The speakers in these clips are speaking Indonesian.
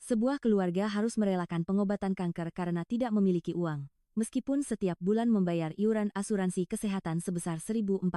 Sebuah keluarga harus merelakan pengobatan kanker karena tidak memiliki uang, meskipun setiap bulan membayar iuran asuransi kesehatan sebesar 1.400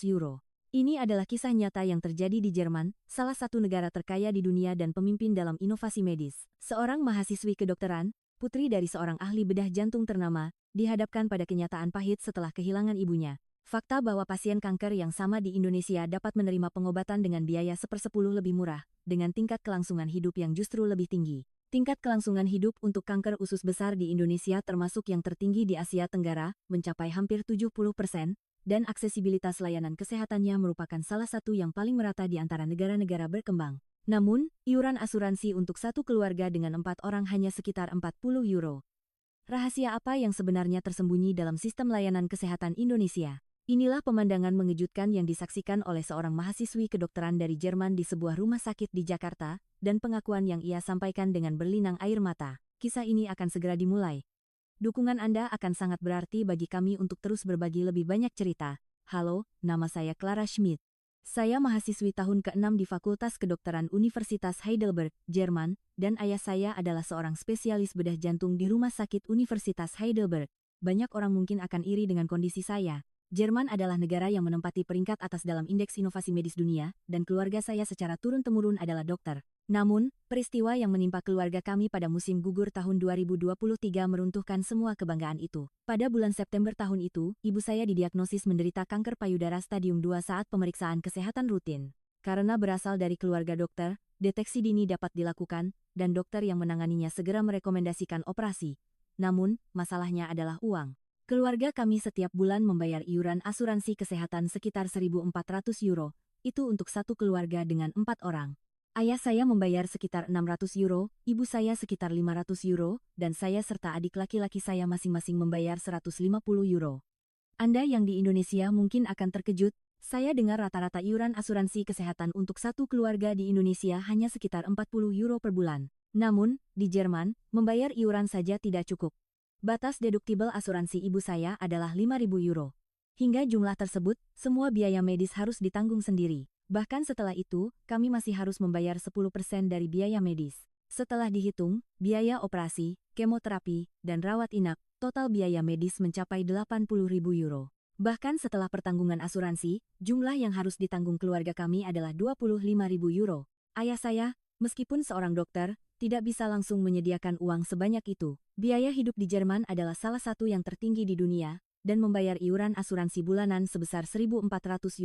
euro. Ini adalah kisah nyata yang terjadi di Jerman, salah satu negara terkaya di dunia dan pemimpin dalam inovasi medis. Seorang mahasiswi kedokteran, putri dari seorang ahli bedah jantung ternama, dihadapkan pada kenyataan pahit setelah kehilangan ibunya. Fakta bahwa pasien kanker yang sama di Indonesia dapat menerima pengobatan dengan biaya 1/10 lebih murah, dengan tingkat kelangsungan hidup yang justru lebih tinggi. Tingkat kelangsungan hidup untuk kanker usus besar di Indonesia termasuk yang tertinggi di Asia Tenggara, mencapai hampir 70%, dan aksesibilitas layanan kesehatannya merupakan salah satu yang paling merata di antara negara-negara berkembang. Namun, iuran asuransi untuk satu keluarga dengan 4 orang hanya sekitar 40 euro. Rahasia apa yang sebenarnya tersembunyi dalam sistem layanan kesehatan Indonesia? Inilah pemandangan mengejutkan yang disaksikan oleh seorang mahasiswi kedokteran dari Jerman di sebuah rumah sakit di Jakarta, dan pengakuan yang ia sampaikan dengan berlinang air mata. Kisah ini akan segera dimulai. Dukungan Anda akan sangat berarti bagi kami untuk terus berbagi lebih banyak cerita. Halo, nama saya Clara Schmidt. Saya mahasiswi tahun ke-6 di Fakultas Kedokteran Universitas Heidelberg, Jerman, dan ayah saya adalah seorang spesialis bedah jantung di Rumah Sakit Universitas Heidelberg. Banyak orang mungkin akan iri dengan kondisi saya. Jerman adalah negara yang menempati peringkat atas dalam indeks inovasi medis dunia, dan keluarga saya secara turun-temurun adalah dokter. Namun, peristiwa yang menimpa keluarga kami pada musim gugur tahun 2023 meruntuhkan semua kebanggaan itu. Pada bulan September tahun itu, ibu saya didiagnosis menderita kanker payudara stadium 2 saat pemeriksaan kesehatan rutin. Karena berasal dari keluarga dokter, deteksi dini dapat dilakukan, dan dokter yang menanganinya segera merekomendasikan operasi. Namun, masalahnya adalah uang. Keluarga kami setiap bulan membayar iuran asuransi kesehatan sekitar 1.400 euro, itu untuk satu keluarga dengan 4 orang. Ayah saya membayar sekitar 600 euro, ibu saya sekitar 500 euro, dan saya serta adik laki-laki saya masing-masing membayar 150 euro. Anda yang di Indonesia mungkin akan terkejut, saya dengar rata-rata iuran asuransi kesehatan untuk satu keluarga di Indonesia hanya sekitar 40 euro per bulan. Namun, di Jerman, membayar iuran saja tidak cukup. Batas deduktibel asuransi ibu saya adalah 5.000 euro. Hingga jumlah tersebut, semua biaya medis harus ditanggung sendiri. Bahkan setelah itu, kami masih harus membayar 10% dari biaya medis. Setelah dihitung, biaya operasi, kemoterapi, dan rawat inap, total biaya medis mencapai 80.000 euro. Bahkan setelah pertanggungan asuransi, jumlah yang harus ditanggung keluarga kami adalah 25.000 euro. Ayah saya, meskipun seorang dokter, tidak bisa langsung menyediakan uang sebanyak itu. Biaya hidup di Jerman adalah salah satu yang tertinggi di dunia, dan membayar iuran asuransi bulanan sebesar 1.400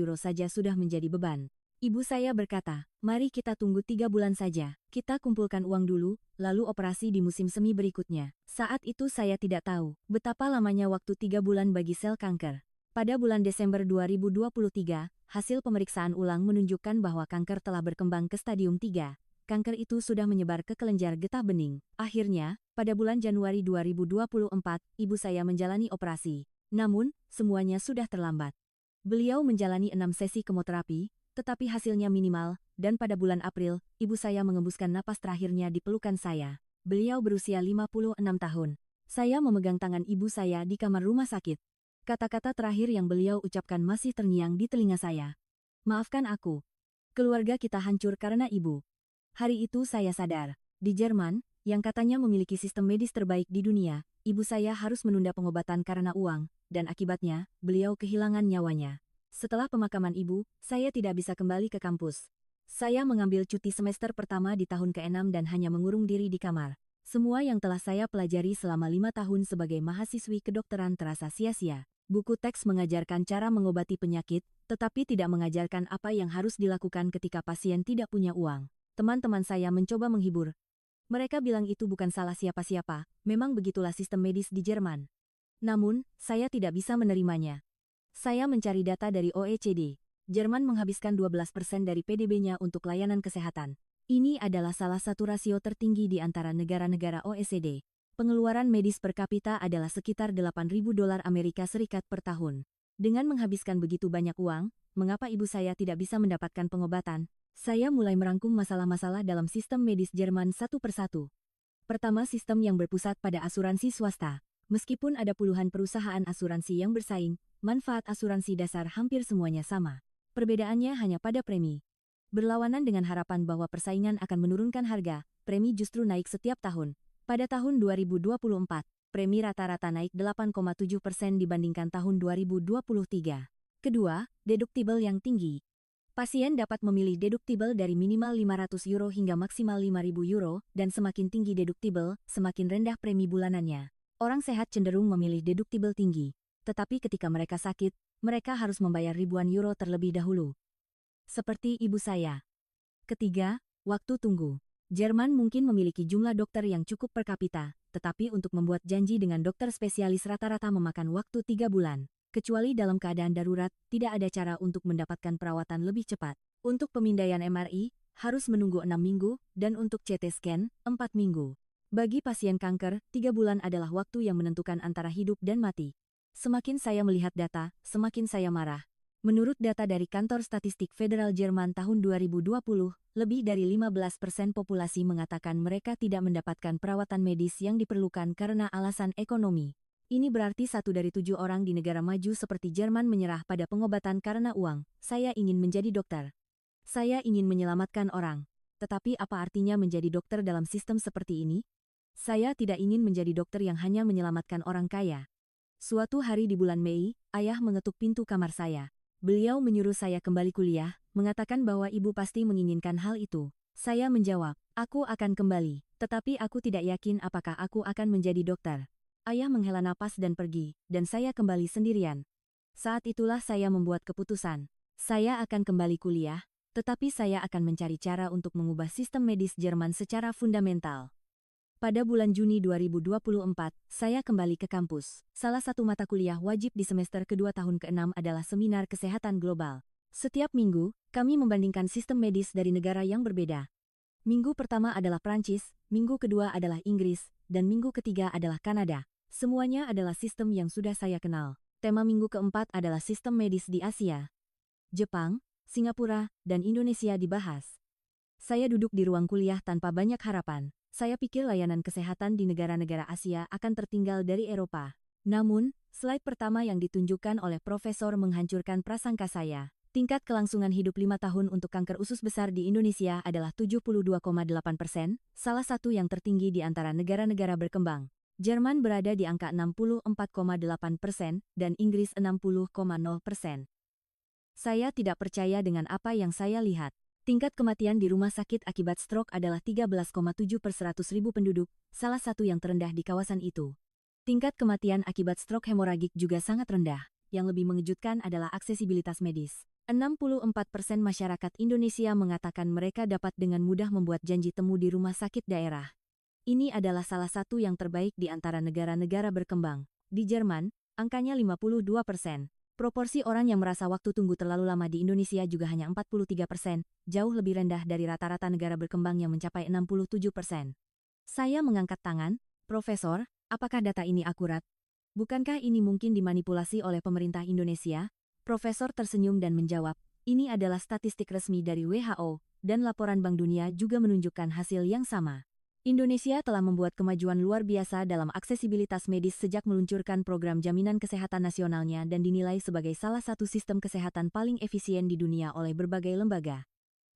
euro saja sudah menjadi beban. Ibu saya berkata, mari kita tunggu 3 bulan saja, kita kumpulkan uang dulu, lalu operasi di musim semi berikutnya. Saat itu saya tidak tahu betapa lamanya waktu 3 bulan bagi sel kanker. Pada bulan Desember 2023, hasil pemeriksaan ulang menunjukkan bahwa kanker telah berkembang ke stadium 3. Kanker itu sudah menyebar ke kelenjar getah bening. Akhirnya, pada bulan Januari 2024, ibu saya menjalani operasi. Namun, semuanya sudah terlambat. Beliau menjalani 6 sesi kemoterapi, tetapi hasilnya minimal, dan pada bulan April, ibu saya mengembuskan napas terakhirnya di pelukan saya. Beliau berusia 56 tahun. Saya memegang tangan ibu saya di kamar rumah sakit. Kata-kata terakhir yang beliau ucapkan masih terngiang di telinga saya. Maafkan aku. Keluarga kita hancur karena ibu. Hari itu saya sadar, di Jerman, yang katanya memiliki sistem medis terbaik di dunia, ibu saya harus menunda pengobatan karena uang, dan akibatnya, beliau kehilangan nyawanya. Setelah pemakaman ibu, saya tidak bisa kembali ke kampus. Saya mengambil cuti semester pertama di tahun ke-6 dan hanya mengurung diri di kamar. Semua yang telah saya pelajari selama 5 tahun sebagai mahasiswi kedokteran terasa sia-sia. Buku teks mengajarkan cara mengobati penyakit, tetapi tidak mengajarkan apa yang harus dilakukan ketika pasien tidak punya uang. Teman-teman saya mencoba menghibur. Mereka bilang itu bukan salah siapa-siapa, memang begitulah sistem medis di Jerman. Namun, saya tidak bisa menerimanya. Saya mencari data dari OECD. Jerman menghabiskan 12% dari PDB-nya untuk layanan kesehatan. Ini adalah salah satu rasio tertinggi di antara negara-negara OECD. Pengeluaran medis per kapita adalah sekitar 8.000 dolar Amerika Serikat per tahun. Dengan menghabiskan begitu banyak uang, mengapa ibu saya tidak bisa mendapatkan pengobatan? Saya mulai merangkum masalah-masalah dalam sistem medis Jerman satu persatu. Pertama, sistem yang berpusat pada asuransi swasta. Meskipun ada puluhan perusahaan asuransi yang bersaing, manfaat asuransi dasar hampir semuanya sama. Perbedaannya hanya pada premi. Berlawanan dengan harapan bahwa persaingan akan menurunkan harga, premi justru naik setiap tahun. Pada tahun 2024, premi rata-rata naik 8,7% dibandingkan tahun 2023. Kedua, deduktibel yang tinggi. Pasien dapat memilih deduktibel dari minimal €500 hingga maksimal €5.000, dan semakin tinggi deduktibel, semakin rendah premi bulanannya. Orang sehat cenderung memilih deduktibel tinggi, tetapi ketika mereka sakit, mereka harus membayar ribuan euro terlebih dahulu. Seperti ibu saya. Ketiga, waktu tunggu. Jerman mungkin memiliki jumlah dokter yang cukup per kapita, tetapi untuk membuat janji dengan dokter spesialis rata-rata memakan waktu 3 bulan. Kecuali dalam keadaan darurat, tidak ada cara untuk mendapatkan perawatan lebih cepat. Untuk pemindaian MRI, harus menunggu 6 minggu, dan untuk CT scan, 4 minggu. Bagi pasien kanker, 3 bulan adalah waktu yang menentukan antara hidup dan mati. Semakin saya melihat data, semakin saya marah. Menurut data dari Kantor Statistik Federal Jerman tahun 2020, lebih dari 15% populasi mengatakan mereka tidak mendapatkan perawatan medis yang diperlukan karena alasan ekonomi. Ini berarti 1 dari 7 orang di negara maju seperti Jerman menyerah pada pengobatan karena uang. Saya ingin menjadi dokter. Saya ingin menyelamatkan orang. Tetapi apa artinya menjadi dokter dalam sistem seperti ini? Saya tidak ingin menjadi dokter yang hanya menyelamatkan orang kaya. Suatu hari di bulan Mei, ayah mengetuk pintu kamar saya. Beliau menyuruh saya kembali kuliah, mengatakan bahwa ibu pasti menginginkan hal itu. Saya menjawab, aku akan kembali, tetapi aku tidak yakin apakah aku akan menjadi dokter. Ayah menghela napas dan pergi, dan saya kembali sendirian. Saat itulah saya membuat keputusan. Saya akan kembali kuliah, tetapi saya akan mencari cara untuk mengubah sistem medis Jerman secara fundamental. Pada bulan Juni 2024, saya kembali ke kampus. Salah satu mata kuliah wajib di semester kedua tahun ke-6 adalah Seminar Kesehatan Global. Setiap minggu, kami membandingkan sistem medis dari negara yang berbeda. Minggu pertama adalah Prancis, minggu kedua adalah Inggris, dan minggu ketiga adalah Kanada. Semuanya adalah sistem yang sudah saya kenal. Tema minggu keempat adalah sistem medis di Asia. Jepang, Singapura, dan Indonesia dibahas. Saya duduk di ruang kuliah tanpa banyak harapan. Saya pikir layanan kesehatan di negara-negara Asia akan tertinggal dari Eropa. Namun, slide pertama yang ditunjukkan oleh profesor menghancurkan prasangka saya. Tingkat kelangsungan hidup 5 tahun untuk kanker usus besar di Indonesia adalah 72,8%, salah satu yang tertinggi di antara negara-negara berkembang. Jerman berada di angka 64,8% dan Inggris 60,0%. Saya tidak percaya dengan apa yang saya lihat. Tingkat kematian di rumah sakit akibat stroke adalah 13,7 per 100.000 penduduk, salah satu yang terendah di kawasan itu. Tingkat kematian akibat stroke hemoragik juga sangat rendah. Yang lebih mengejutkan adalah aksesibilitas medis. 64% masyarakat Indonesia mengatakan mereka dapat dengan mudah membuat janji temu di rumah sakit daerah. Ini adalah salah satu yang terbaik di antara negara-negara berkembang. Di Jerman, angkanya 52%. Proporsi orang yang merasa waktu tunggu terlalu lama di Indonesia juga hanya 43%, jauh lebih rendah dari rata-rata negara berkembang yang mencapai 67%. Saya mengangkat tangan, Profesor, apakah data ini akurat? Bukankah ini mungkin dimanipulasi oleh pemerintah Indonesia? Profesor tersenyum dan menjawab, ini adalah statistik resmi dari WHO, dan laporan Bank Dunia juga menunjukkan hasil yang sama. Indonesia telah membuat kemajuan luar biasa dalam aksesibilitas medis sejak meluncurkan program jaminan kesehatan nasionalnya dan dinilai sebagai salah satu sistem kesehatan paling efisien di dunia oleh berbagai lembaga.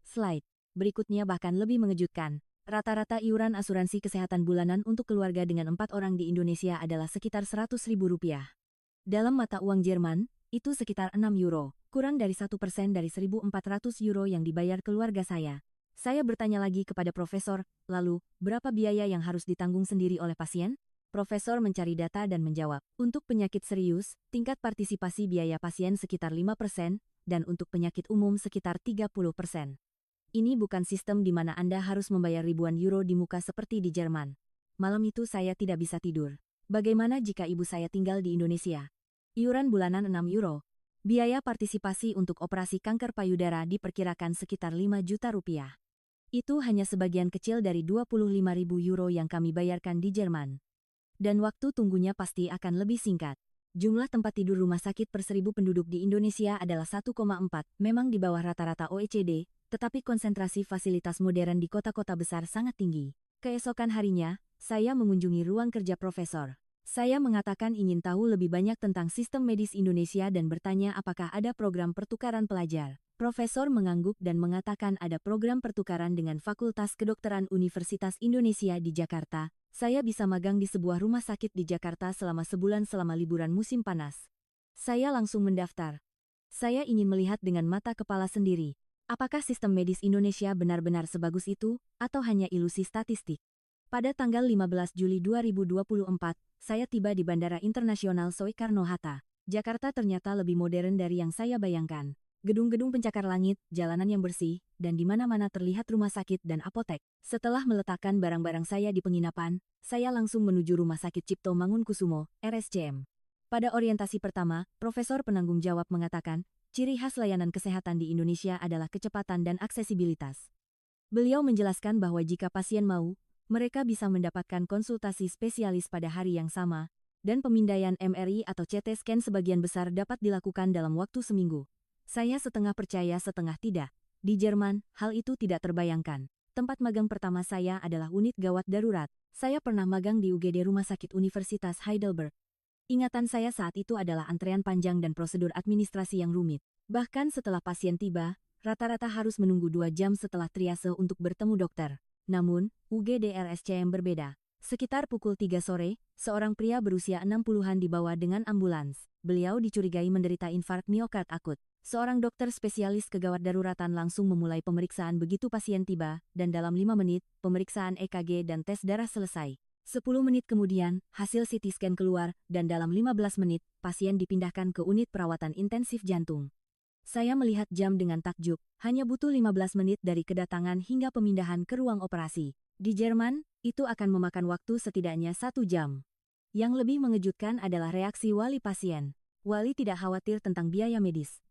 Slide berikutnya bahkan lebih mengejutkan. Rata-rata iuran asuransi kesehatan bulanan untuk keluarga dengan 4 orang di Indonesia adalah sekitar Rp100.000. Dalam mata uang Jerman, itu sekitar €6, kurang dari 1% dari €1.400 yang dibayar keluarga saya. Saya bertanya lagi kepada profesor, lalu, berapa biaya yang harus ditanggung sendiri oleh pasien? Profesor mencari data dan menjawab, untuk penyakit serius, tingkat partisipasi biaya pasien sekitar 5%, dan untuk penyakit umum sekitar 30%. Ini bukan sistem di mana Anda harus membayar ribuan euro di muka seperti di Jerman. Malam itu saya tidak bisa tidur. Bagaimana jika ibu saya tinggal di Indonesia? Iuran bulanan €6. Biaya partisipasi untuk operasi kanker payudara diperkirakan sekitar Rp5 juta. Itu hanya sebagian kecil dari €25.000 yang kami bayarkan di Jerman. Dan waktu tunggunya pasti akan lebih singkat. Jumlah tempat tidur rumah sakit per 1.000 penduduk di Indonesia adalah 1,4, memang di bawah rata-rata OECD, tetapi konsentrasi fasilitas modern di kota-kota besar sangat tinggi. Keesokan harinya, saya mengunjungi ruang kerja profesor. Saya mengatakan ingin tahu lebih banyak tentang sistem medis Indonesia dan bertanya apakah ada program pertukaran pelajar. Profesor mengangguk dan mengatakan ada program pertukaran dengan Fakultas Kedokteran Universitas Indonesia di Jakarta. Saya bisa magang di sebuah rumah sakit di Jakarta selama sebulan selama liburan musim panas. Saya langsung mendaftar. Saya ingin melihat dengan mata kepala sendiri. Apakah sistem medis Indonesia benar-benar sebagus itu, atau hanya ilusi statistik? Pada tanggal 15 Juli 2024, saya tiba di Bandara Internasional Soekarno-Hatta. Jakarta ternyata lebih modern dari yang saya bayangkan. Gedung-gedung pencakar langit, jalanan yang bersih, dan di mana-mana terlihat rumah sakit dan apotek. Setelah meletakkan barang-barang saya di penginapan, saya langsung menuju Rumah Sakit Cipto Mangunkusumo, RSCM. Pada orientasi pertama, Profesor penanggung jawab mengatakan, ciri khas layanan kesehatan di Indonesia adalah kecepatan dan aksesibilitas. Beliau menjelaskan bahwa jika pasien mau, mereka bisa mendapatkan konsultasi spesialis pada hari yang sama, dan pemindaian MRI atau CT scan sebagian besar dapat dilakukan dalam waktu seminggu. Saya setengah percaya setengah tidak. Di Jerman, hal itu tidak terbayangkan. Tempat magang pertama saya adalah unit gawat darurat. Saya pernah magang di UGD Rumah Sakit Universitas Heidelberg. Ingatan saya saat itu adalah antrean panjang dan prosedur administrasi yang rumit. Bahkan setelah pasien tiba, rata-rata harus menunggu 2 jam setelah triase untuk bertemu dokter. Namun, UGD RSCM berbeda. Sekitar pukul 3 sore, seorang pria berusia 60-an dibawa dengan ambulans. Beliau dicurigai menderita infark miokard akut. Seorang dokter spesialis kegawat daruratan langsung memulai pemeriksaan begitu pasien tiba, dan dalam 5 menit, pemeriksaan EKG dan tes darah selesai. 10 menit kemudian, hasil CT scan keluar, dan dalam 15 menit, pasien dipindahkan ke unit perawatan intensif jantung. Saya melihat jam dengan takjub, hanya butuh 15 menit dari kedatangan hingga pemindahan ke ruang operasi. Di Jerman, itu akan memakan waktu setidaknya 1 jam. Yang lebih mengejutkan adalah reaksi wali pasien. Wali tidak khawatir tentang biaya medis.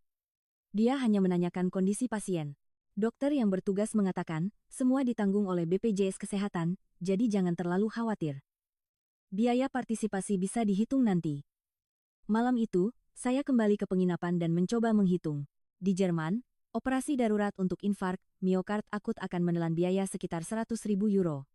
Dia hanya menanyakan kondisi pasien. Dokter yang bertugas mengatakan, semua ditanggung oleh BPJS Kesehatan, jadi jangan terlalu khawatir. Biaya partisipasi bisa dihitung nanti. Malam itu, saya kembali ke penginapan dan mencoba menghitung. Di Jerman, operasi darurat untuk infark miokard akut akan menelan biaya sekitar 100.000 euro.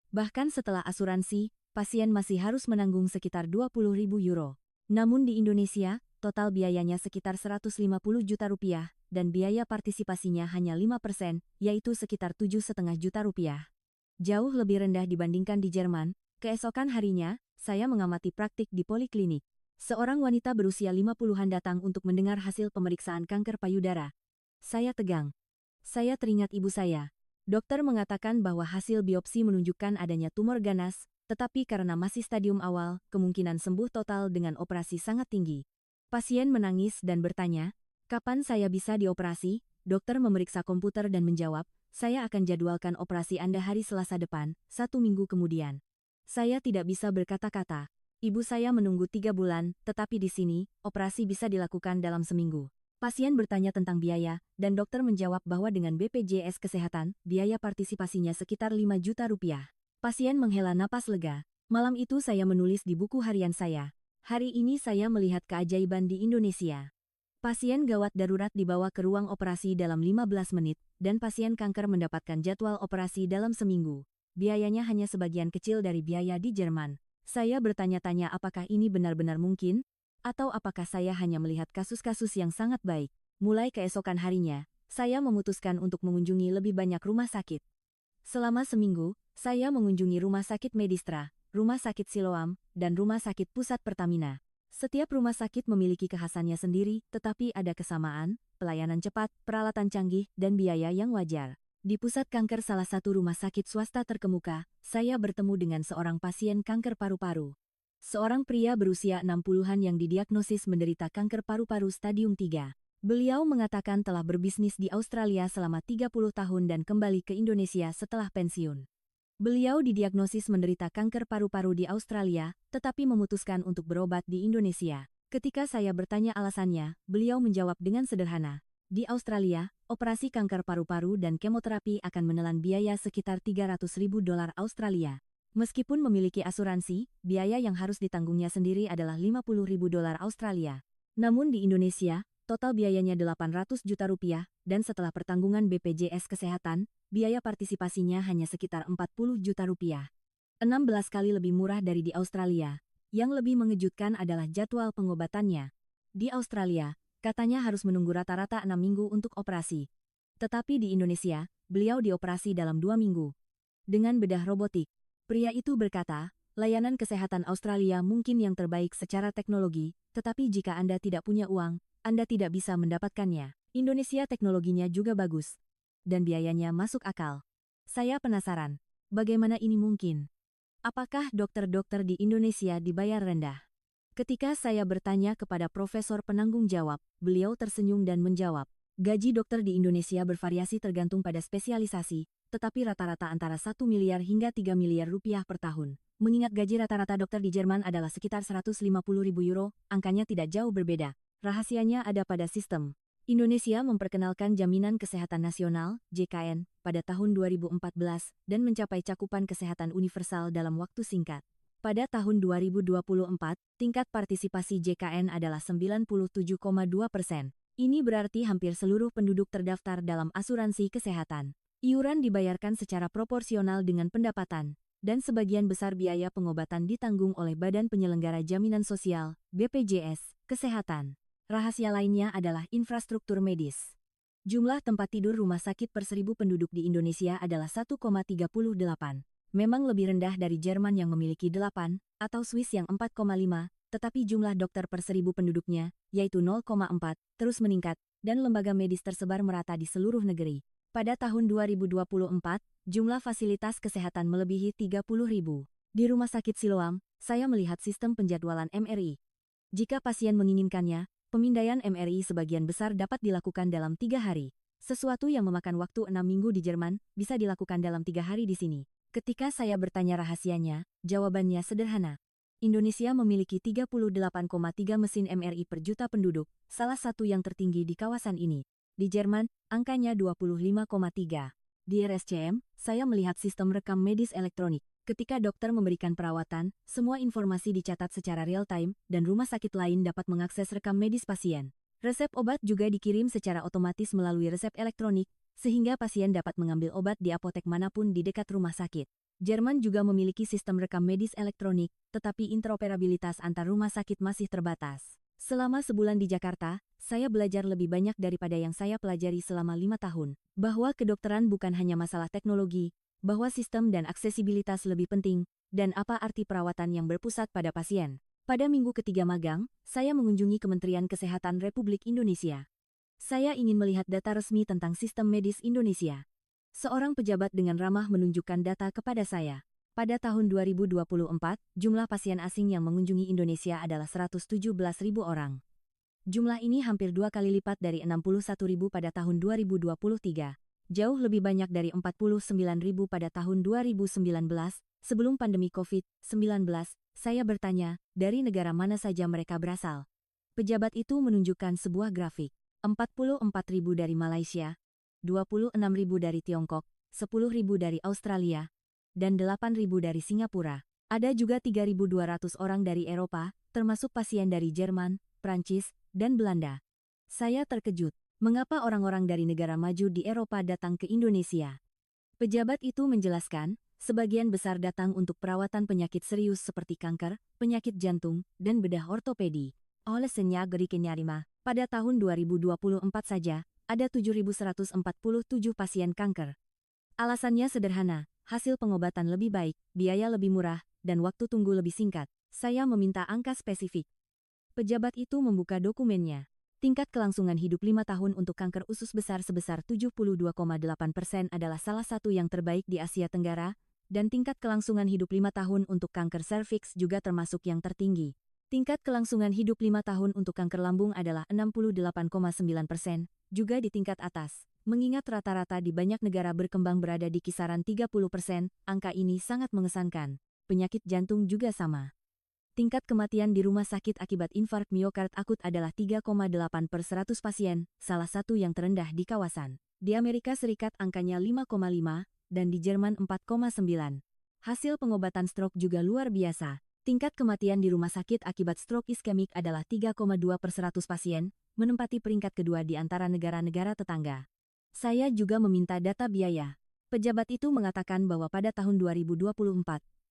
Bahkan setelah asuransi, pasien masih harus menanggung sekitar 20.000 euro. Namun di Indonesia, total biayanya sekitar 150 juta rupiah, dan biaya partisipasinya hanya 5%, yaitu sekitar 7,5 juta rupiah. Jauh lebih rendah dibandingkan di Jerman. Keesokan harinya, saya mengamati praktik di poliklinik. Seorang wanita berusia 50-an datang untuk mendengar hasil pemeriksaan kanker payudara. Saya tegang. Saya teringat ibu saya. Dokter mengatakan bahwa hasil biopsi menunjukkan adanya tumor ganas, tetapi karena masih stadium awal, kemungkinan sembuh total dengan operasi sangat tinggi. Pasien menangis dan bertanya, kapan saya bisa dioperasi? Dokter memeriksa komputer dan menjawab, saya akan jadwalkan operasi Anda hari Selasa depan, 1 minggu kemudian. Saya tidak bisa berkata-kata. Ibu saya menunggu 3 bulan, tetapi di sini, operasi bisa dilakukan dalam seminggu. Pasien bertanya tentang biaya, dan dokter menjawab bahwa dengan BPJS Kesehatan, biaya partisipasinya sekitar 5 juta rupiah. Pasien menghela napas lega. Malam itu saya menulis di buku harian saya. Hari ini saya melihat keajaiban di Indonesia. Pasien gawat darurat dibawa ke ruang operasi dalam 15 menit, dan pasien kanker mendapatkan jadwal operasi dalam seminggu. Biayanya hanya sebagian kecil dari biaya di Jerman. Saya bertanya-tanya apakah ini benar-benar mungkin? Atau apakah saya hanya melihat kasus-kasus yang sangat baik? Mulai keesokan harinya, saya memutuskan untuk mengunjungi lebih banyak rumah sakit. Selama seminggu, saya mengunjungi Rumah Sakit Medistra, Rumah Sakit Siloam, dan Rumah Sakit Pusat Pertamina. Setiap rumah sakit memiliki kekhasannya sendiri, tetapi ada kesamaan, pelayanan cepat, peralatan canggih, dan biaya yang wajar. Di pusat kanker salah satu rumah sakit swasta terkemuka, saya bertemu dengan seorang pasien kanker paru-paru. Seorang pria berusia 60-an yang didiagnosis menderita kanker paru-paru stadium 3. Beliau mengatakan telah berbisnis di Australia selama 30 tahun dan kembali ke Indonesia setelah pensiun. Beliau didiagnosis menderita kanker paru-paru di Australia, tetapi memutuskan untuk berobat di Indonesia. Ketika saya bertanya alasannya, beliau menjawab dengan sederhana. Di Australia, operasi kanker paru-paru dan kemoterapi akan menelan biaya sekitar 300.000 dolar Australia. Meskipun memiliki asuransi, biaya yang harus ditanggungnya sendiri adalah 50.000 dolar Australia. Namun di Indonesia, total biayanya 800 juta rupiah, dan setelah pertanggungan BPJS Kesehatan, biaya partisipasinya hanya sekitar 40 juta rupiah. 16 kali lebih murah dari di Australia. Yang lebih mengejutkan adalah jadwal pengobatannya. Di Australia, Katanya harus menunggu rata-rata 6 minggu untuk operasi. Tetapi di Indonesia, beliau dioperasi dalam 2 minggu. Dengan bedah robotik, pria itu berkata, layanan kesehatan Australia mungkin yang terbaik secara teknologi, tetapi jika Anda tidak punya uang, Anda tidak bisa mendapatkannya. Indonesia teknologinya juga bagus. Dan biayanya masuk akal. Saya penasaran, bagaimana ini mungkin? Apakah dokter-dokter di Indonesia dibayar rendah? Ketika saya bertanya kepada profesor penanggung jawab, beliau tersenyum dan menjawab, gaji dokter di Indonesia bervariasi tergantung pada spesialisasi, tetapi rata-rata antara 1 miliar hingga 3 miliar rupiah per tahun. Mengingat gaji rata-rata dokter di Jerman adalah sekitar 150 ribu euro, angkanya tidak jauh berbeda. Rahasianya ada pada sistem. Indonesia memperkenalkan Jaminan Kesehatan Nasional, JKN, pada tahun 2014 dan mencapai cakupan kesehatan universal dalam waktu singkat. Pada tahun 2024, tingkat partisipasi JKN adalah 97,2%. Ini berarti hampir seluruh penduduk terdaftar dalam asuransi kesehatan. Iuran dibayarkan secara proporsional dengan pendapatan, dan sebagian besar biaya pengobatan ditanggung oleh Badan Penyelenggara Jaminan Sosial, BPJS, Kesehatan. Rahasia lainnya adalah infrastruktur medis. Jumlah tempat tidur rumah sakit per 1.000 penduduk di Indonesia adalah 1,38. Memang lebih rendah dari Jerman yang memiliki 8, atau Swiss yang 4,5, tetapi jumlah dokter per 1.000 penduduknya, yaitu 0,4, terus meningkat, dan lembaga medis tersebar merata di seluruh negeri. Pada tahun 2024, jumlah fasilitas kesehatan melebihi 30.000. Di Rumah Sakit Siloam, saya melihat sistem penjadwalan MRI. Jika pasien menginginkannya, pemindaian MRI sebagian besar dapat dilakukan dalam 3 hari. Sesuatu yang memakan waktu 6 minggu di Jerman, bisa dilakukan dalam 3 hari di sini. Ketika saya bertanya rahasianya, jawabannya sederhana. Indonesia memiliki 38,3 mesin MRI per juta penduduk, salah satu yang tertinggi di kawasan ini. Di Jerman, angkanya 25,3. Di RSCM, saya melihat sistem rekam medis elektronik. Ketika dokter memberikan perawatan, semua informasi dicatat secara real-time, dan rumah sakit lain dapat mengakses rekam medis pasien. Resep obat juga dikirim secara otomatis melalui resep elektronik, sehingga pasien dapat mengambil obat di apotek manapun di dekat rumah sakit. Jerman juga memiliki sistem rekam medis elektronik, tetapi interoperabilitas antar rumah sakit masih terbatas. Selama sebulan di Jakarta, saya belajar lebih banyak daripada yang saya pelajari selama 5 tahun, bahwa kedokteran bukan hanya masalah teknologi, bahwa sistem dan aksesibilitas lebih penting, dan apa arti perawatan yang berpusat pada pasien. Pada minggu ketiga magang, saya mengunjungi Kementerian Kesehatan Republik Indonesia. Saya ingin melihat data resmi tentang sistem medis Indonesia. Seorang pejabat dengan ramah menunjukkan data kepada saya. Pada tahun 2024, jumlah pasien asing yang mengunjungi Indonesia adalah 117.000 orang. Jumlah ini hampir 2 kali lipat dari 61.000 pada tahun 2023. Jauh lebih banyak dari 49.000 pada tahun 2019, sebelum pandemi COVID-19. Saya bertanya, dari negara mana saja mereka berasal? Pejabat itu menunjukkan sebuah grafik. 44.000 dari Malaysia, 26.000 dari Tiongkok, 10.000 dari Australia, dan 8.000 dari Singapura. Ada juga 3.200 orang dari Eropa, termasuk pasien dari Jerman, Prancis, dan Belanda. Saya terkejut, mengapa orang-orang dari negara maju di Eropa datang ke Indonesia? Pejabat itu menjelaskan, sebagian besar datang untuk perawatan penyakit serius seperti kanker, penyakit jantung, dan bedah ortopedi. Oleh Senyageri-Kenyarima, pada tahun 2024 saja, ada 7.147 pasien kanker. Alasannya sederhana, hasil pengobatan lebih baik, biaya lebih murah, dan waktu tunggu lebih singkat. Saya meminta angka spesifik. Pejabat itu membuka dokumennya. Tingkat kelangsungan hidup 5 tahun untuk kanker usus besar sebesar 72,8% adalah salah satu yang terbaik di Asia Tenggara, dan tingkat kelangsungan hidup 5 tahun untuk kanker serviks juga termasuk yang tertinggi. Tingkat kelangsungan hidup 5 tahun untuk kanker lambung adalah 68,9%, juga di tingkat atas. Mengingat rata-rata di banyak negara berkembang berada di kisaran 30%, angka ini sangat mengesankan. Penyakit jantung juga sama. Tingkat kematian di rumah sakit akibat infark miokard akut adalah 3,8 per 100 pasien, salah satu yang terendah di kawasan. Di Amerika Serikat angkanya 5,5, dan di Jerman 4,9. Hasil pengobatan stroke juga luar biasa. Tingkat kematian di rumah sakit akibat stroke iskemik adalah 3,2 per 100 pasien, menempati peringkat kedua di antara negara-negara tetangga. Saya juga meminta data biaya. Pejabat itu mengatakan bahwa pada tahun 2024,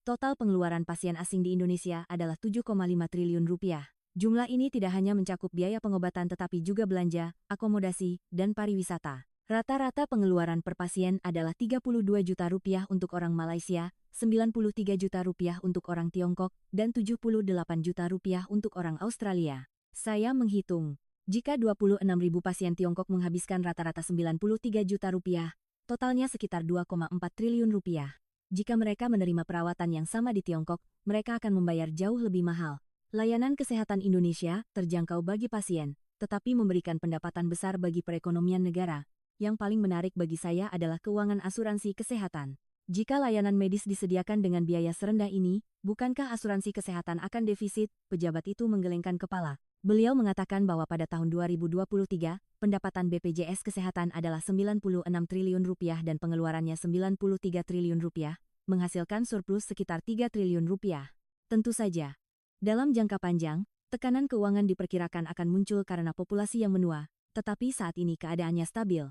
total pengeluaran pasien asing di Indonesia adalah 7,5 triliun rupiah. Jumlah ini tidak hanya mencakup biaya pengobatan tetapi juga belanja, akomodasi, dan pariwisata. Rata-rata pengeluaran per pasien adalah 32 juta rupiah untuk orang Malaysia, 93 juta rupiah untuk orang Tiongkok, dan 78 juta rupiah untuk orang Australia. Saya menghitung, jika 26.000 pasien Tiongkok menghabiskan rata-rata 93 juta rupiah, totalnya sekitar 2,4 triliun rupiah. Jika mereka menerima perawatan yang sama di Tiongkok, mereka akan membayar jauh lebih mahal. Layanan kesehatan Indonesia terjangkau bagi pasien, tetapi memberikan pendapatan besar bagi perekonomian negara. Yang paling menarik bagi saya adalah keuangan asuransi kesehatan. Jika layanan medis disediakan dengan biaya serendah ini, bukankah asuransi kesehatan akan defisit? Pejabat itu menggelengkan kepala. Beliau mengatakan bahwa pada tahun 2023, pendapatan BPJS Kesehatan adalah 96 triliun rupiah dan pengeluarannya 93 triliun rupiah, menghasilkan surplus sekitar 3 triliun rupiah. Tentu saja, dalam jangka panjang, tekanan keuangan diperkirakan akan muncul karena populasi yang menua, tetapi saat ini keadaannya stabil.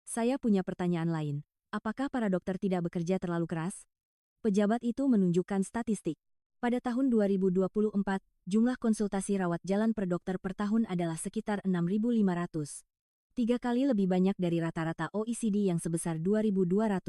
Saya punya pertanyaan lain. Apakah para dokter tidak bekerja terlalu keras? Pejabat itu menunjukkan statistik. Pada tahun 2024, jumlah konsultasi rawat jalan per dokter per tahun adalah sekitar 6.500. 3 kali lebih banyak dari rata-rata OECD yang sebesar 2.200.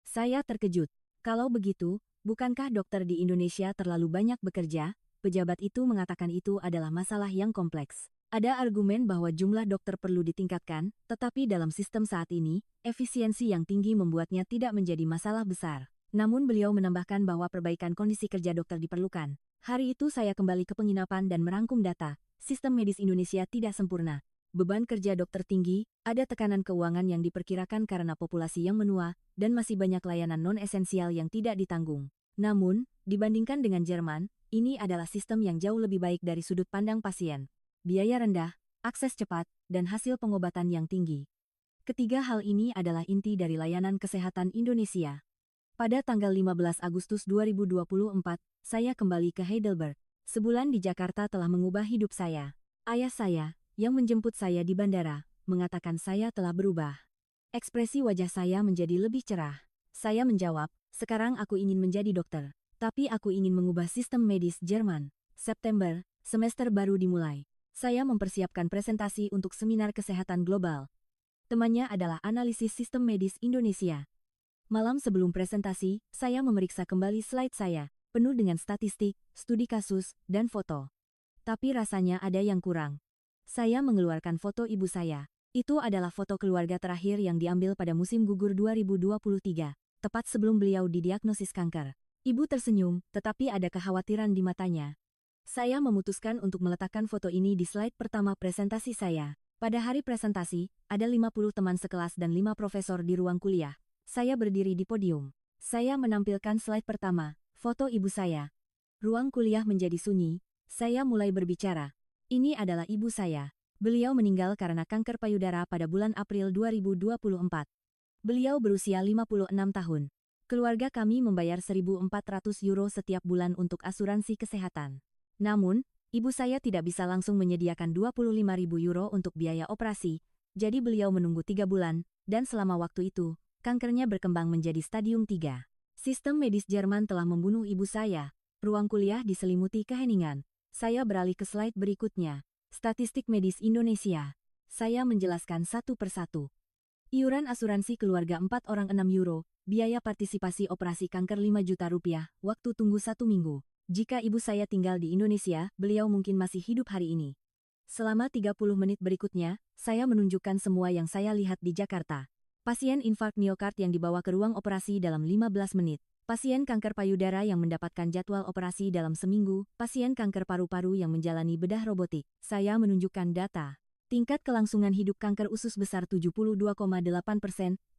Saya terkejut. Kalau begitu, bukankah dokter di Indonesia terlalu banyak bekerja? Pejabat itu mengatakan itu adalah masalah yang kompleks. Ada argumen bahwa jumlah dokter perlu ditingkatkan, tetapi dalam sistem saat ini, efisiensi yang tinggi membuatnya tidak menjadi masalah besar. Namun beliau menambahkan bahwa perbaikan kondisi kerja dokter diperlukan. Hari itu saya kembali ke penginapan dan merangkum data. Sistem medis Indonesia tidak sempurna. Beban kerja dokter tinggi, ada tekanan keuangan yang diperkirakan karena populasi yang menua, dan masih banyak layanan non-esensial yang tidak ditanggung. Namun, dibandingkan dengan Jerman, ini adalah sistem yang jauh lebih baik dari sudut pandang pasien. Biaya rendah, akses cepat, dan hasil pengobatan yang tinggi. Ketiga hal ini adalah inti dari layanan kesehatan Indonesia. Pada tanggal 15 Agustus 2024, saya kembali ke Heidelberg. Sebulan di Jakarta telah mengubah hidup saya. Ayah saya, yang menjemput saya di bandara, mengatakan saya telah berubah. Ekspresi wajah saya menjadi lebih cerah. Saya menjawab, sekarang aku ingin menjadi dokter. Tapi aku ingin mengubah sistem medis Jerman. September, semester baru dimulai. Saya mempersiapkan presentasi untuk seminar kesehatan global. Temannya adalah analisis sistem medis Indonesia. Malam sebelum presentasi, saya memeriksa kembali slide saya, penuh dengan statistik, studi kasus, dan foto. Tapi rasanya ada yang kurang. Saya mengeluarkan foto ibu saya. Itu adalah foto keluarga terakhir yang diambil pada musim gugur 2023, tepat sebelum beliau didiagnosis kanker. Ibu tersenyum, tetapi ada kekhawatiran di matanya. Saya memutuskan untuk meletakkan foto ini di slide pertama presentasi saya. Pada hari presentasi, ada 50 teman sekelas dan 5 profesor di ruang kuliah. Saya berdiri di podium. Saya menampilkan slide pertama, foto ibu saya. Ruang kuliah menjadi sunyi. Saya mulai berbicara. Ini adalah ibu saya. Beliau meninggal karena kanker payudara pada bulan April 2024. Beliau berusia 56 tahun. Keluarga kami membayar 1.400 euro setiap bulan untuk asuransi kesehatan. Namun, ibu saya tidak bisa langsung menyediakan 25.000 euro untuk biaya operasi, jadi beliau menunggu 3 bulan, dan selama waktu itu, kankernya berkembang menjadi stadium 3. Sistem medis Jerman telah membunuh ibu saya. Ruang kuliah diselimuti keheningan. Saya beralih ke slide berikutnya. Statistik medis Indonesia. Saya menjelaskan satu persatu. Iuran asuransi keluarga 4 orang 6 euro, biaya partisipasi operasi kanker 5 juta rupiah, waktu tunggu 1 minggu. Jika ibu saya tinggal di Indonesia, beliau mungkin masih hidup hari ini. Selama 30 menit berikutnya, saya menunjukkan semua yang saya lihat di Jakarta. Pasien infark miokard yang dibawa ke ruang operasi dalam 15 menit. Pasien kanker payudara yang mendapatkan jadwal operasi dalam seminggu. Pasien kanker paru-paru yang menjalani bedah robotik. Saya menunjukkan data. Tingkat kelangsungan hidup kanker usus besar 72,8%,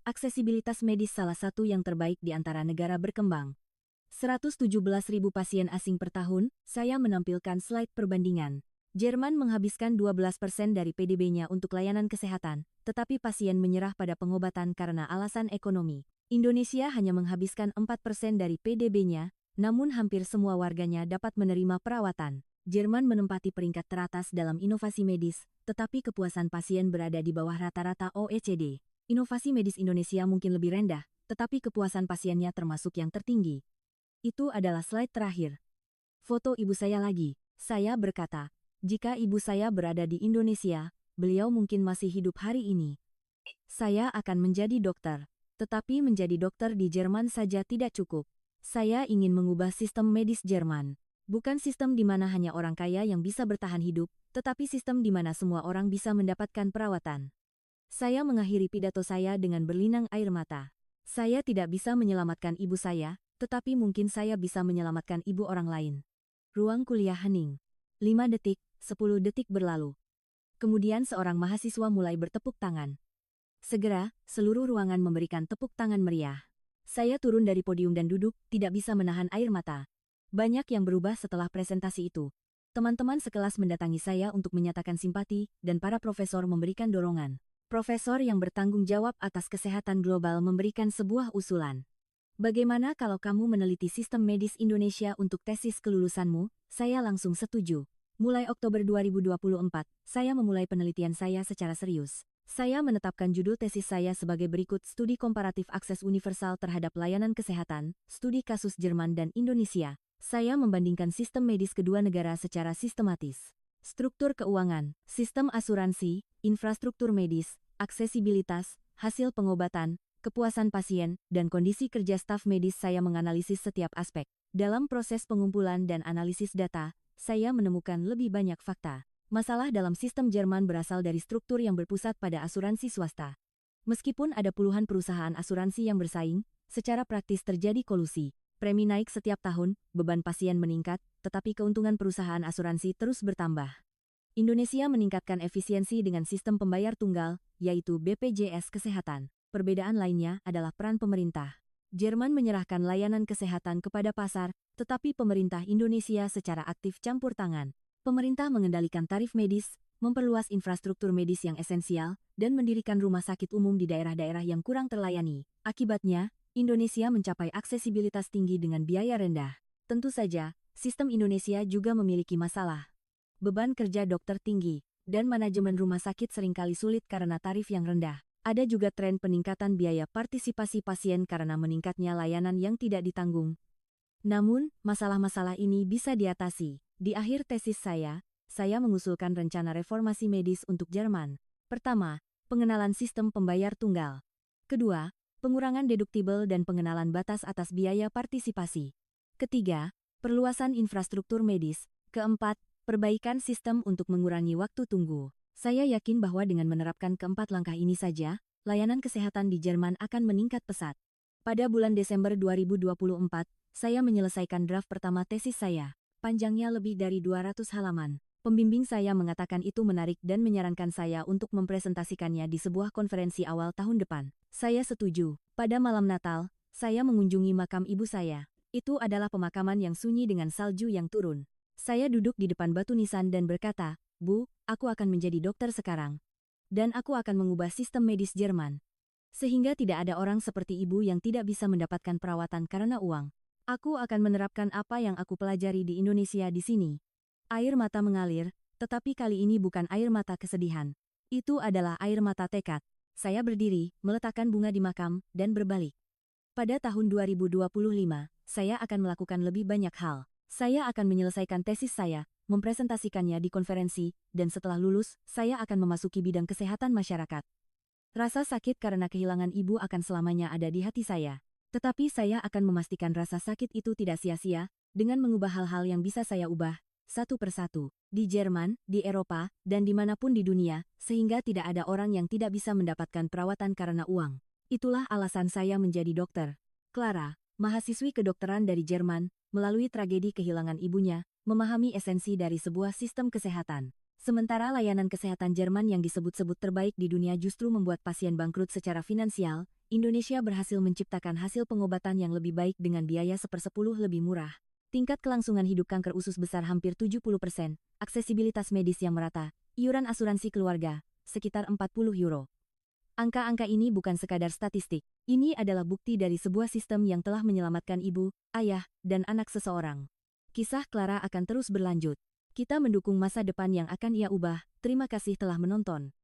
aksesibilitas medis salah satu yang terbaik di antara negara berkembang. 117.000 pasien asing per tahun, saya menampilkan slide perbandingan. Jerman menghabiskan 12% dari PDB-nya untuk layanan kesehatan, tetapi pasien menyerah pada pengobatan karena alasan ekonomi. Indonesia hanya menghabiskan 4% dari PDB-nya, namun hampir semua warganya dapat menerima perawatan. Jerman menempati peringkat teratas dalam inovasi medis, tetapi kepuasan pasien berada di bawah rata-rata OECD. Inovasi medis Indonesia mungkin lebih rendah, tetapi kepuasan pasiennya termasuk yang tertinggi. Itu adalah slide terakhir. Foto ibu saya lagi. Saya berkata, Jika ibu saya berada di Indonesia, beliau mungkin masih hidup hari ini. Saya akan menjadi dokter. Tetapi menjadi dokter di Jerman saja tidak cukup. Saya ingin mengubah sistem medis Jerman. Bukan sistem di mana hanya orang kaya yang bisa bertahan hidup, tetapi sistem di mana semua orang bisa mendapatkan perawatan. Saya mengakhiri pidato saya dengan berlinang air mata. Saya tidak bisa menyelamatkan ibu saya, tetapi mungkin saya bisa menyelamatkan ibu orang lain. Ruang kuliah hening. 5 detik, 10 detik berlalu. Kemudian seorang mahasiswa mulai bertepuk tangan. Segera, seluruh ruangan memberikan tepuk tangan meriah. Saya turun dari podium dan duduk, tidak bisa menahan air mata. Banyak yang berubah setelah presentasi itu. Teman-teman sekelas mendatangi saya untuk menyatakan simpati, dan para profesor memberikan dorongan. Profesor yang bertanggung jawab atas kesehatan global memberikan sebuah usulan. Bagaimana kalau kamu meneliti sistem medis Indonesia untuk tesis kelulusanmu? Saya langsung setuju. Mulai Oktober 2024, saya memulai penelitian saya secara serius. Saya menetapkan judul tesis saya sebagai berikut: Studi Komparatif Akses Universal Terhadap Layanan Kesehatan, Studi Kasus Jerman dan Indonesia. Saya membandingkan sistem medis kedua negara secara sistematis. Struktur keuangan, sistem asuransi, infrastruktur medis, aksesibilitas, hasil pengobatan, kepuasan pasien, dan kondisi kerja staf medis. Saya menganalisis setiap aspek. Dalam proses pengumpulan dan analisis data, saya menemukan lebih banyak fakta. Masalah dalam sistem Jerman berasal dari struktur yang berpusat pada asuransi swasta. Meskipun ada puluhan perusahaan asuransi yang bersaing, secara praktis terjadi kolusi. Premi naik setiap tahun, beban pasien meningkat, tetapi keuntungan perusahaan asuransi terus bertambah. Indonesia meningkatkan efisiensi dengan sistem pembayar tunggal, yaitu BPJS Kesehatan. Perbedaan lainnya adalah peran pemerintah. Jerman menyerahkan layanan kesehatan kepada pasar, tetapi pemerintah Indonesia secara aktif campur tangan. Pemerintah mengendalikan tarif medis, memperluas infrastruktur medis yang esensial, dan mendirikan rumah sakit umum di daerah-daerah yang kurang terlayani. Akibatnya, Indonesia mencapai aksesibilitas tinggi dengan biaya rendah. Tentu saja, sistem Indonesia juga memiliki masalah. Beban kerja dokter tinggi, dan manajemen rumah sakit seringkali sulit karena tarif yang rendah. Ada juga tren peningkatan biaya partisipasi pasien karena meningkatnya layanan yang tidak ditanggung. Namun, masalah-masalah ini bisa diatasi. Di akhir tesis saya mengusulkan rencana reformasi medis untuk Jerman. Pertama, pengenalan sistem pembayar tunggal. Kedua, pengurangan deduktibel dan pengenalan batas atas biaya partisipasi. Ketiga, perluasan infrastruktur medis. Keempat, perbaikan sistem untuk mengurangi waktu tunggu. Saya yakin bahwa dengan menerapkan keempat langkah ini saja, layanan kesehatan di Jerman akan meningkat pesat. Pada bulan Desember 2024, saya menyelesaikan draft pertama tesis saya. Panjangnya lebih dari 200 halaman. Pembimbing saya mengatakan itu menarik dan menyarankan saya untuk mempresentasikannya di sebuah konferensi awal tahun depan. Saya setuju. Pada malam Natal, saya mengunjungi makam ibu saya. Itu adalah pemakaman yang sunyi dengan salju yang turun. Saya duduk di depan batu nisan dan berkata, "Bu, aku akan menjadi dokter sekarang. Dan aku akan mengubah sistem medis Jerman. Sehingga tidak ada orang seperti ibu yang tidak bisa mendapatkan perawatan karena uang. Aku akan menerapkan apa yang aku pelajari di Indonesia di sini." Air mata mengalir, tetapi kali ini bukan air mata kesedihan. Itu adalah air mata tekad. Saya berdiri, meletakkan bunga di makam, dan berbalik. Pada tahun 2025, saya akan melakukan lebih banyak hal. Saya akan menyelesaikan tesis saya, mempresentasikannya di konferensi, dan setelah lulus, saya akan memasuki bidang kesehatan masyarakat. Rasa sakit karena kehilangan ibu akan selamanya ada di hati saya. Tetapi saya akan memastikan rasa sakit itu tidak sia-sia, dengan mengubah hal-hal yang bisa saya ubah, satu persatu, di Jerman, di Eropa, dan dimanapun di dunia, sehingga tidak ada orang yang tidak bisa mendapatkan perawatan karena uang. Itulah alasan saya menjadi dokter. Clara, mahasiswi kedokteran dari Jerman, melalui tragedi kehilangan ibunya, memahami esensi dari sebuah sistem kesehatan. Sementara layanan kesehatan Jerman yang disebut-sebut terbaik di dunia justru membuat pasien bangkrut secara finansial, Indonesia berhasil menciptakan hasil pengobatan yang lebih baik dengan biaya 1/10 lebih murah. Tingkat kelangsungan hidup kanker usus besar hampir 70%, aksesibilitas medis yang merata, iuran asuransi keluarga, sekitar €40. Angka-angka ini bukan sekadar statistik. Ini adalah bukti dari sebuah sistem yang telah menyelamatkan ibu, ayah, dan anak seseorang. Kisah Clara akan terus berlanjut. Kita mendukung masa depan yang akan ia ubah. Terima kasih telah menonton.